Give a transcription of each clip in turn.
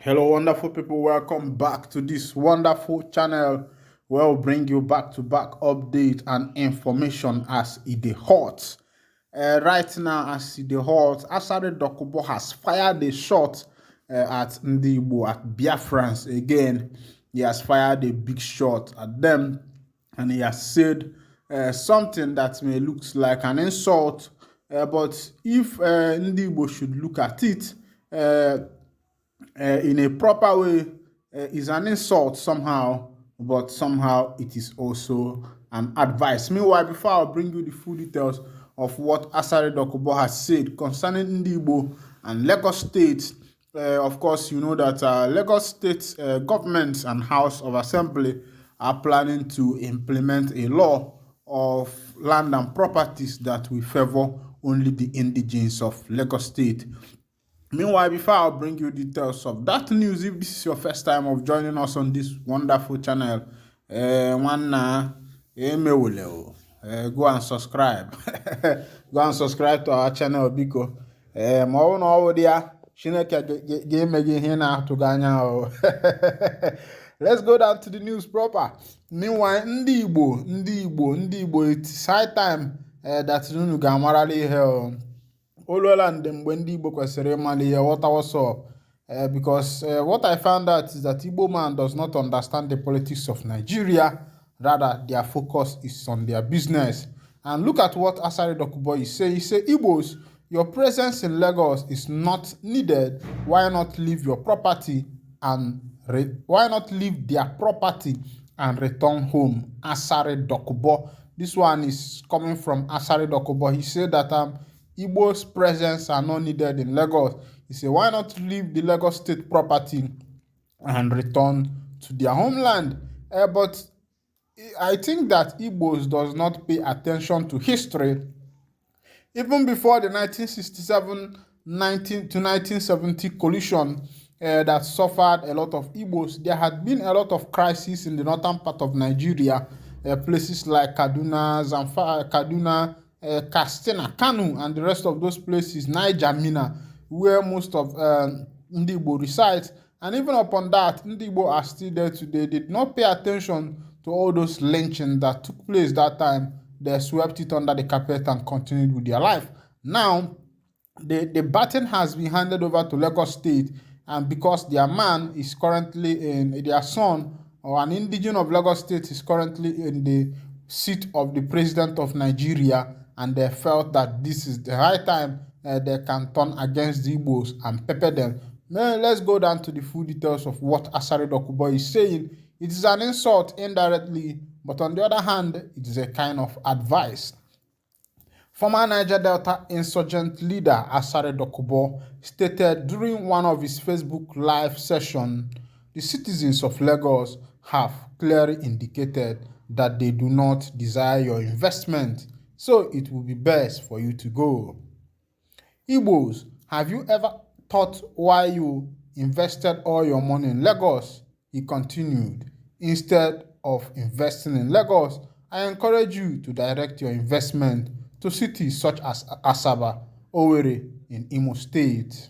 Hello, wonderful people. Welcome back to this wonderful channel where we'll bring you back to back update and information as it is hot. Right now, as it is hot, Asari Dokubo has fired a shot at Ndigbo, at Biafrans again. He has fired a big shot at them and he has said something that may look like an insult. But if Ndigbo should look at it, in a proper way is an insult somehow, but somehow it is also an advice. Meanwhile, before I bring you the full details of what Asari Dokubo has said concerning Ndigbo and Lagos State, of course, you know that Lagos State government and House of Assembly are planning to implement a law of land and properties that will favor only the indigenes of Lagos State. Meanwhile, before I bring you details of that news, if this is your first time of joining us on this wonderful channel, go and subscribe. Go and subscribe to our channel because let's go down to the news proper. Meanwhile, Ndigbo, it's high time that Nunu Gamarali here. Oluola mgbe ndị Igbo kwesịrị ịmali ihe what was up because what I found out is that Igbo man does not understand the politics of Nigeria. Rather, their focus is on their business. And look at what Asari Dokubo is saying. He said, Igbos, your presence in Lagos is not needed. Why not leave your property and why not leave their property and return home? Asari Dokubo. This one is coming from Asari Dokubo. He said that Igbo's presence are not needed in Lagos. He said, why not leave the Lagos state property and return to their homeland? But I think that Igbos does not pay attention to history. Even before the 1967 to 1970 coalition that suffered a lot of Igbos, there had been a lot of crises in the northern part of Nigeria, places like Kaduna, Kaduna, Katsina, Kanu, and the rest of those places, Niger, Mina, where most of Ndigbo resides. And even upon that, Ndigbo are still there today. They did not pay attention to all those lynchings that took place that time. They swept it under the carpet and continued with their life. Now, the baton has been handed over to Lagos State, and because their man is currently in their son, or an indigene of Lagos State is currently in the seat of the president of Nigeria, and they felt that this is the right time they can turn against the Igbos and pepper them. Now, let's go down to the full details of what Asari Dokubo is saying. It is an insult indirectly, but on the other hand, it is a kind of advice. Former Niger Delta insurgent leader Asari Dokubo stated during one of his Facebook live sessions, the citizens of Lagos have clearly indicated that they do not desire your investment, so it will be best for you to go. Igbos, have you ever thought why you invested all your money in Lagos? He continued. Instead of investing in Lagos, I encourage you to direct your investment to cities such as Asaba, Owerri in Imo State.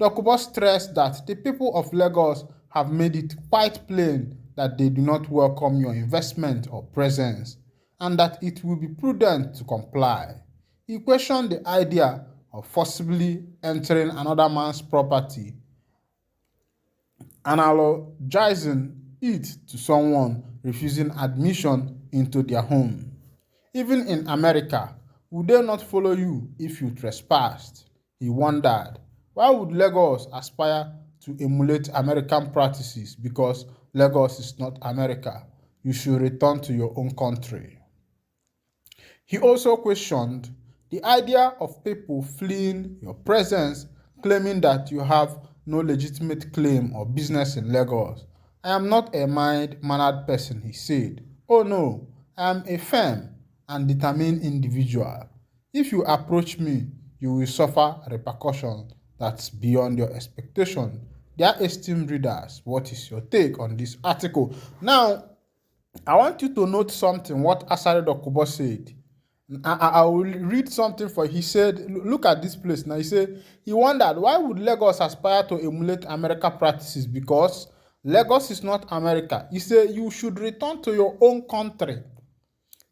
Dokubo stressed that the people of Lagos have made it quite plain that they do not welcome your investment or presence, and that it will be prudent to comply. He questioned the idea of forcibly entering another man's property, analogizing it to someone refusing admission into their home. Even in America, would they not follow you if you trespassed? He wondered. Why would Lagos aspire to emulate American practices because Lagos is not America? You should return to your own country. He also questioned the idea of people fleeing your presence, claiming that you have no legitimate claim or business in Lagos. I am not a mild-mannered person, he said. Oh no, I am a firm and determined individual. If you approach me, you will suffer repercussions that's beyond your expectation. Dear esteemed readers, what is your take on this article? Now, I want you to note something what Asari Dokubo said. I will read something for. He said, "Look at this place now." He said he wondered why would Lagos aspire to emulate America practices because Lagos is not America. He said you should return to your own country.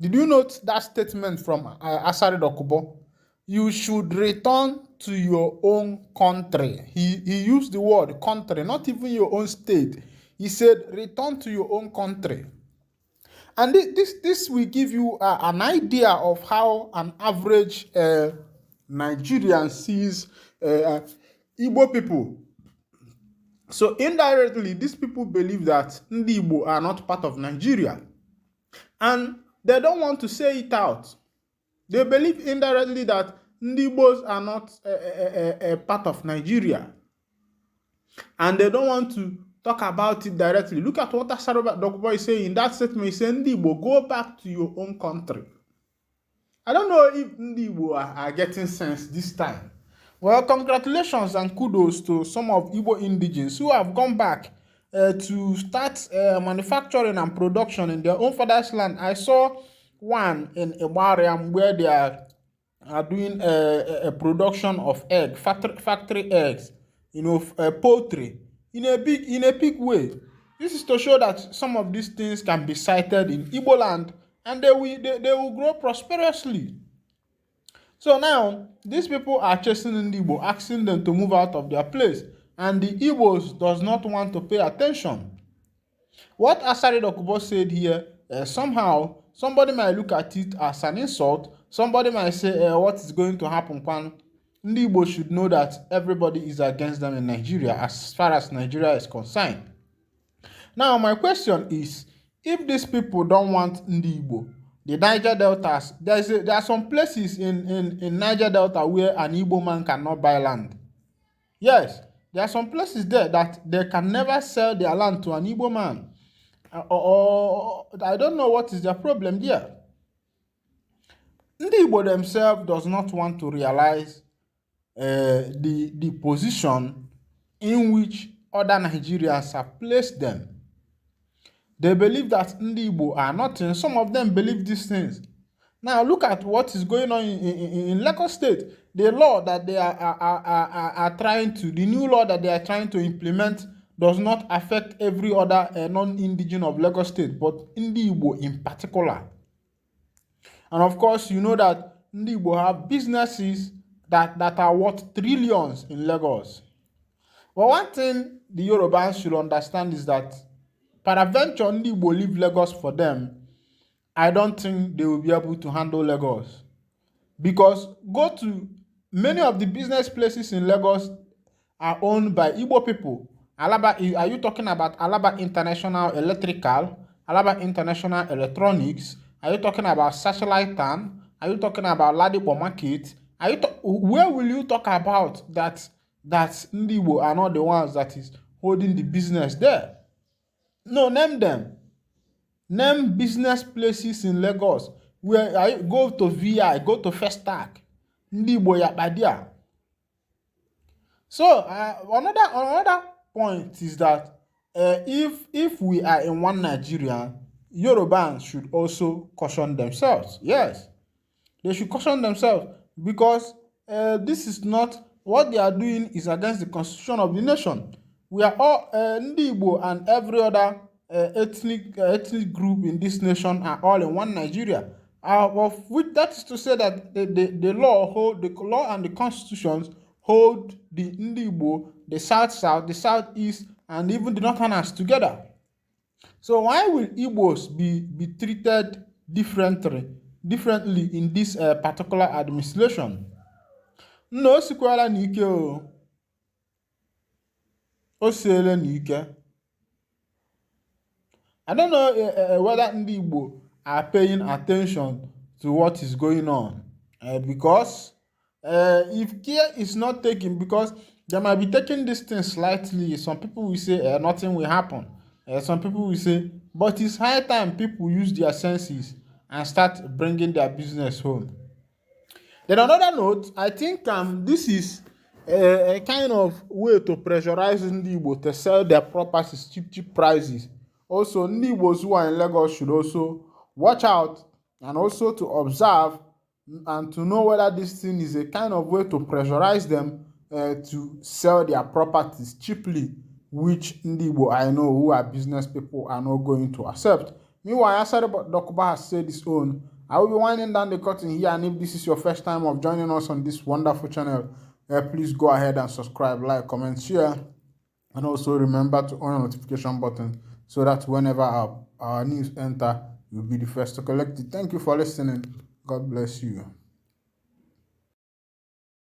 Did you note that statement from Asari Dokubo? You should return to your own country. He used the word country, not even your own state. He said return to your own country. And this will give you an idea of how an average Nigerian sees Igbo people. So indirectly, these people believe that Ndigbo are not part of Nigeria. And they don't want to say it out. They believe indirectly that Ndigbos are not a part of Nigeria. And they don't want to talk about it directly. Look at what Asari Dokubo is saying in that statement. He said, Ndigbo, go back to your own country. I don't know if Ndigbo are getting sense this time. Well, congratulations and kudos to some of Igbo indigenes who have gone back to start manufacturing and production in their own father's land. I saw one in Igbariam where they are doing a production of factory eggs, poultry in a big way. This is to show that some of these things can be sited in Igbo land and they will grow prosperously. So now, these people are chasing Ndigbo, asking them to move out of their place. And the Igbos does not want to pay attention. What Asari Dokubo said here, somehow, somebody might look at it as an insult. Somebody might say, what is going to happen when Ndigbo should know that everybody is against them in Nigeria as far as Nigeria is concerned. Now, my question is, if these people don't want Ndigbo, the Niger Deltas, there are some places in Niger Delta where an Igbo man cannot buy land. Yes, there are some places there that they can never sell their land to an Igbo man. Or I don't know what is their problem there. Ndigbo themselves does not want to realize the position in which other Nigerians have placed them. They believe that Ndigbo are nothing. Some of them believe these things. Now look at what is going on in Lagos State. The law that they are trying to, the new law that they are trying to implement does not affect every other non-indigenous of Lagos State, but Ndigbo in particular. And of course, you know that Ndigbo have businesses that are worth trillions in Lagos. But one thing the Yorubans should understand is that peradventure Ndigbo leave Lagos for them, I don't think they will be able to handle Lagos. Because go to many of the business places in Lagos are owned by Igbo people. Alaba, are you talking about Alaba International Electrical, Alaba International Electronics? Are you talking about Satellite Town? Are you talking about Ladipo Market? Where will you talk about that Ndigbo are not the ones that is holding the business there? No, name them. Name business places in Lagos where I go to VI, go to Festac, Ndigbo Yabadia. So another point is that if we are in one Nigeria, Yorubans should also caution themselves. Yes, they should caution themselves because this is not what they are doing is against the constitution of the nation. We are all Ndigbo and every other ethnic group in this nation are all in one Nigeria. Of which that is to say that the law and the constitutions hold the Ndigbo, the South, the Southeast, and even the Northerners together. So why will Igbos be treated differently in this particular administration? No, sikwala n'ike o. O siele n'ike. I don't know whether Ndigbo are paying attention to what is going on because if care is not taken, because they might be taking this thing slightly. Some people will say nothing will happen. Some people will say, but it's high time people use their senses and start bringing their business home. Then another note, I think this is a kind of way to pressurize Ndigbo to sell their properties cheap prices. Also, Ndigbos who are in Lagos should also watch out and also to observe and to know whether this thing is a kind of way to pressurize them to sell their properties cheaply, which Ndigbo I know who are business people are not going to accept. Meanwhile, Asari Dokubo has said his own. I will be winding down the curtain here, and if this is your first time of joining us on this wonderful channel, please go ahead and subscribe, like, comment, share, and also remember to on the notification button so that whenever our news enter, you'll be the first to collect it. Thank you for listening. God bless you.